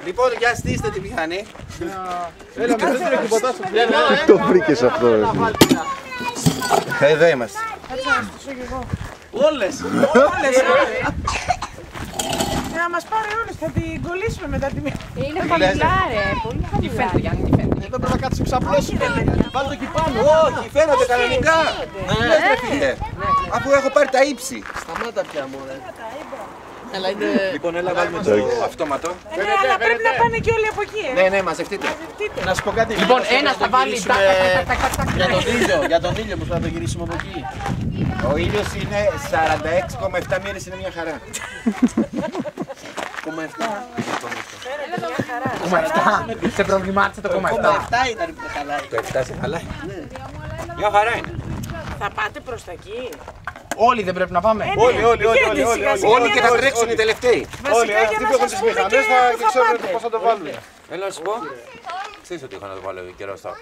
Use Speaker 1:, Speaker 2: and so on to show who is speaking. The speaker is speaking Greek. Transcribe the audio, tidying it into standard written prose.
Speaker 1: Λοιπόν, για στήστε τη μηχανή.
Speaker 2: Έλα, με δεν τρέχει ποτά στο πλέον.
Speaker 3: Το βρήκες αυτό.
Speaker 1: Εδώ είμαστε.
Speaker 4: Όλες.
Speaker 5: Να μας πάρει όλες, θα την κολλήσουμε μετά τη μία.
Speaker 6: Είναι χαμηλά ρε, πολύ
Speaker 4: Τι
Speaker 6: χαμηλά.
Speaker 4: φαίνεται, Γιάννη, τι φαίνεται.
Speaker 2: Εδώ πρέπει να κάτσεις ξαπλός. Βάλ' το εκεί πάνω.
Speaker 1: Όχι, φαίνονται κανονικά. Λες ρε φίλε. Αφού έχω πάρει τα ύψη.
Speaker 2: Σταμάτα πια μωρέ. Έλα είναι...
Speaker 1: Λοιπόν, έλα βάλουμε το αυτόματο.
Speaker 5: Ναι, αλλά πρέπει να πάνε και όλοι από εκεί.
Speaker 1: Ναι, ναι, μαζευτείτε.
Speaker 2: Να σου πω κάτι.
Speaker 4: Λοιπόν,
Speaker 2: μήπως
Speaker 4: ένας
Speaker 2: να
Speaker 4: θα βάλει
Speaker 2: γυρίσουμε
Speaker 4: τακ, τακ, τακ, τακ,
Speaker 2: Για τον ήλιο, για τον ήλιο που θα το γυρίσουμε από εκεί.
Speaker 1: Ο ήλιος είναι 46,7 μέρες, είναι μια χαρά.
Speaker 2: Κόμμα 7.
Speaker 4: Κόμμα 7. Σε προβλημάτισε το κόμμα 7.
Speaker 2: Κόμμα 7 ήταν που χαλάει.
Speaker 1: Το 7 σε χαλάει. Μια χαρά είναι.
Speaker 5: Θα πάτε προς τα εκεί.
Speaker 4: Όλοι δεν πρέπει να πάμε.
Speaker 1: Όλοι και θα τρέξουν οι τελευταίοι.
Speaker 2: Όλοι αυτοί που έχουν τις μηχανές θα ξέρουν πώς θα το βάλουν.
Speaker 1: Θέλω να σου πω. Ξέρεις ότι έχω να το βάλω καιρό στο.